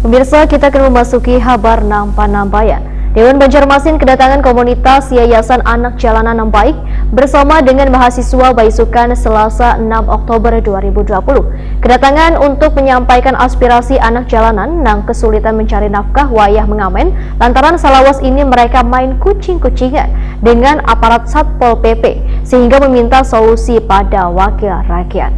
Pemirsa, kita akan memasuki kabar Nampan-Nambayan. Dewan Banjarmasin kedatangan komunitas Yayasan Anak Jalanan Nang Baik bersama dengan mahasiswa Baisukan Selasa 6 Oktober 2020. Kedatangan untuk menyampaikan aspirasi anak jalanan nang kesulitan mencari nafkah wayah mengamen lantaran salawas ini mereka main kucing-kucingan dengan aparat Satpol PP sehingga meminta solusi pada wakil rakyat.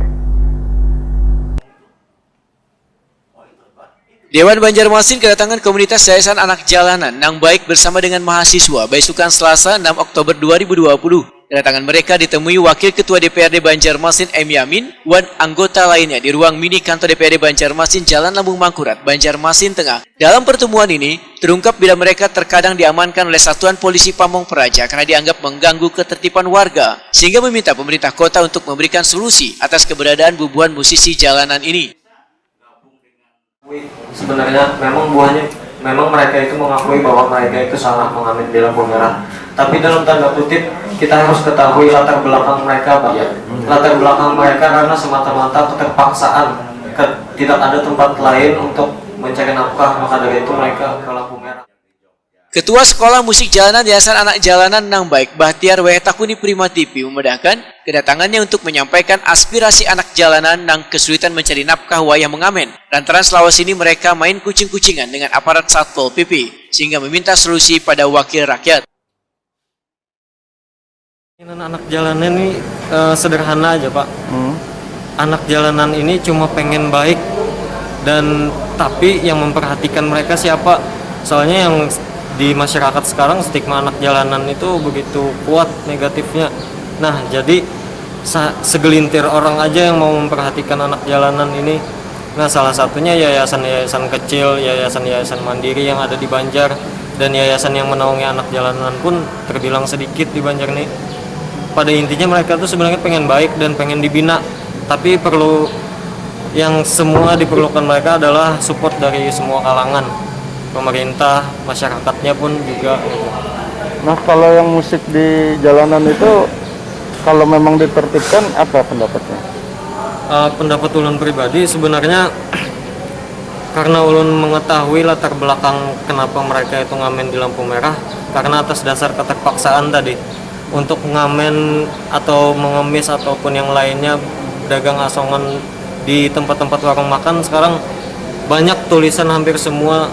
Dewan Banjarmasin kedatangan komunitas Yayasan Anak Jalanan Nang Baik bersama dengan mahasiswa Baisukan Selasa 6 Oktober 2020. Kedatangan mereka ditemui Wakil Ketua DPRD Banjarmasin M. Yamin dan anggota lainnya di ruang mini kantor DPRD Banjarmasin Jalan Lambung Mangkurat, Banjarmasin Tengah. Dalam pertemuan ini, terungkap bila mereka terkadang diamankan oleh Satuan Polisi Pamong Praja karena dianggap mengganggu ketertiban warga, sehingga meminta pemerintah kota untuk memberikan solusi atas keberadaan bubuhan musisi jalanan ini. Sebenarnya memang mereka itu mengakui bahwa mereka itu salah mengamen di lampu merah. Tapi dalam tanda kutip kita harus ketahui latar belakang mereka, Pak. Latar belakang mereka karena semata-mata keterpaksaan, tidak ada tempat lain untuk mencari nafkah, maka dari itu mereka ke lampu merah. Ketua Sekolah Musik Jalanan Yayasan Anak Jalanan Nang Baik, Bahtiar W. Takuni Prima TV memudahkan kedatangannya untuk menyampaikan aspirasi anak jalanan nang kesulitan mencari nafkah wayah mengamen. Lantaran selawase ini mereka main kucing-kucingan dengan aparat Satpol PP sehingga meminta solusi pada wakil rakyat. Anak jalanan ini sederhana aja, Pak. Anak jalanan ini cuma pengen baik, dan tapi yang memperhatikan mereka siapa? Soalnya yang di masyarakat sekarang stigma anak jalanan itu begitu kuat negatifnya. Nah, jadi segelintir orang aja yang mau memperhatikan anak jalanan ini. Nah, salah satunya yayasan-yayasan kecil, yayasan-yayasan mandiri yang ada di Banjar, dan yayasan yang menaungi anak jalanan pun terbilang sedikit di Banjar nih. Pada intinya mereka tuh sebenarnya pengen baik dan pengen dibina, tapi yang semua diperlukan mereka adalah support dari semua kalangan. Pemerintah, masyarakatnya pun juga. Nah, kalau yang musik di jalanan itu kalau memang ditertibkan, apa pendapatnya? Pendapat ulun pribadi sebenarnya karena ulun mengetahui latar belakang kenapa mereka itu ngamen di lampu merah, karena atas dasar keterpaksaan tadi untuk ngamen atau mengemis ataupun yang lainnya, dagang asongan di tempat-tempat warung makan. Sekarang banyak tulisan, hampir semua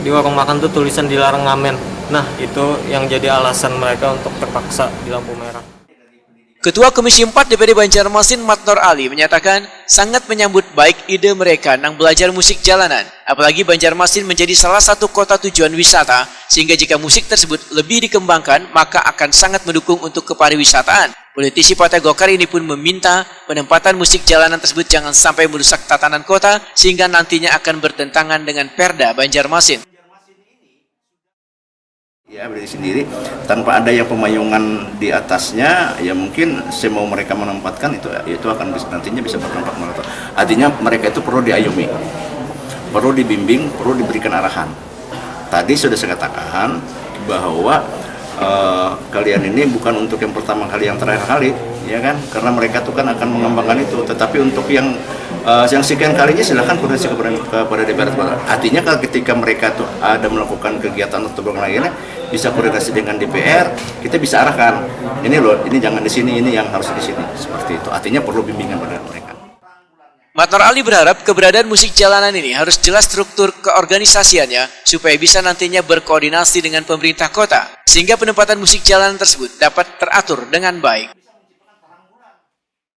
di warung makan tuh tulisan dilarang ngamen. Nah, itu yang jadi alasan mereka untuk terpaksa di lampu merah. Ketua Komisi 4 DPRD Banjarmasin Matnor Ali menyatakan sangat menyambut baik ide mereka nang belajar musik jalanan. Apalagi Banjarmasin menjadi salah satu kota tujuan wisata, sehingga jika musik tersebut lebih dikembangkan maka akan sangat mendukung untuk kepariwisataan. Politisi Partai Golkar ini pun meminta penempatan musik jalanan tersebut jangan sampai merusak tatanan kota sehingga nantinya akan bertentangan dengan Perda Banjarmasin. Ya, berdiri sendiri tanpa ada yang pemayungan di atasnya, ya mungkin semau mereka menempatkan itu akan nantinya bisa berdampak merata. Artinya mereka itu perlu diayomi, perlu dibimbing, perlu diberikan arahan. Tadi sudah saya katakan bahwa kalian ini bukan untuk yang pertama kali, yang terakhir kali, ya kan? Karena mereka tuh kan akan mengembangkan itu. Tetapi untuk yang sekian kalinya silahkan koordinasi kepada DPR. Artinya kalau ketika mereka tuh ada melakukan kegiatan atau lainnya, bisa koordinasi dengan DPR, kita bisa arahkan. Ini loh, ini jangan di sini, ini yang harus di sini. Seperti itu. Artinya perlu bimbingan pada mereka. Matnor Ali berharap keberadaan musik jalanan ini harus jelas struktur keorganisasiannya supaya bisa nantinya berkoordinasi dengan pemerintah kota, sehingga penempatan musik jalanan tersebut dapat teratur dengan baik.